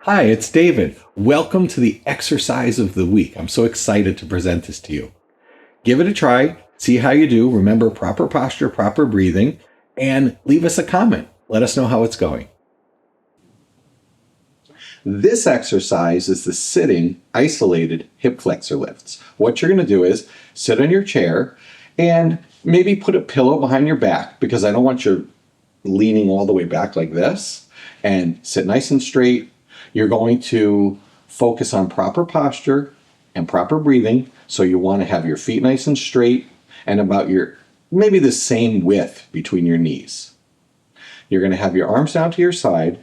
Hi, it's David. Welcome to the exercise of the week. I'm so excited to present this to you. Give it a try, see how you do. Remember proper posture, proper breathing, and leave us a comment. Let us know how it's going. This exercise is the sitting isolated hip flexor lifts. What you're going to do is sit on your chair and maybe put a pillow behind your back, because I don't want you leaning all the way back like this, and sit nice and straight. You're going to focus on proper posture and proper breathing. So you want to have your feet nice and straight and about maybe the same width between your knees. You're going to have your arms down to your side,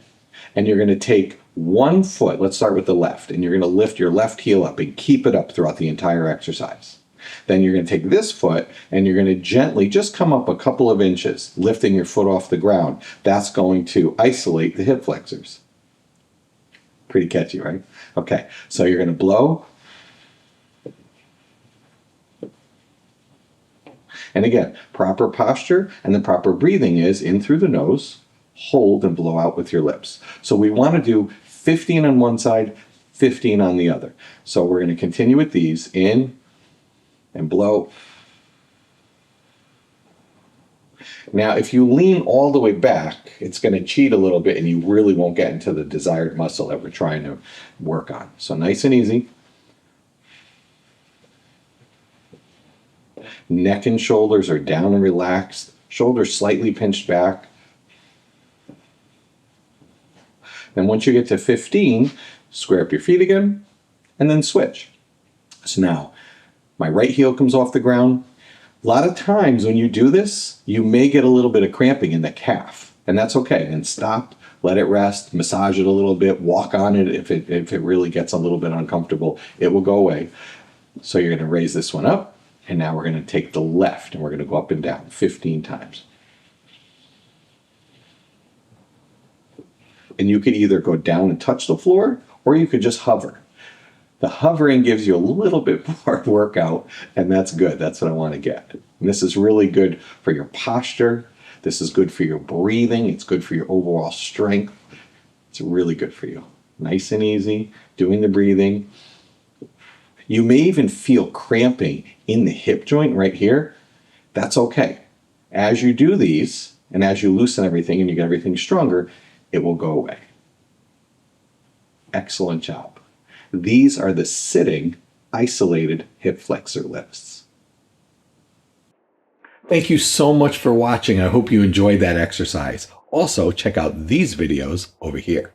and you're going to take one foot. Let's start with the left, and you're going to lift your left heel up and keep it up throughout the entire exercise. Then you're going to take this foot and you're going to gently just come up a couple of inches, lifting your foot off the ground. That's going to isolate the hip flexors. Pretty catchy, right? Okay, so you're going to blow. And again, proper posture and the proper breathing is in through the nose, hold and blow out with your lips. So we want to do 15 on one side, 15 on the other. So we're going to continue with these, in and blow. Now, if you lean all the way back, it's going to cheat a little bit and you really won't get into the desired muscle that we're trying to work on. So nice and easy. Neck and shoulders are down and relaxed. Shoulders slightly pinched back. Then once you get to 15, square up your feet again and then switch. So now, my right heel comes off the ground. A lot of times when you do this, you may get a little bit of cramping in the calf, and that's okay. And stop, let it rest, massage it a little bit, walk on it if it really gets a little bit uncomfortable. It will go away. So you're going to raise this one up, and now we're going to take the left, and we're going to go up and down 15 times. And you could either go down and touch the floor, or you could just hover. The hovering gives you a little bit more workout, and that's good. That's what I want to get. And this is really good for your posture. This is good for your breathing. It's good for your overall strength. It's really good for you. Nice and easy, doing the breathing. You may even feel cramping in the hip joint right here. That's okay. As you do these, and as you loosen everything and you get everything stronger, it will go away. Excellent job. These are the sitting isolated hip flexor lifts. Thank you so much for watching. I hope you enjoyed that exercise. Also, check out these videos over here.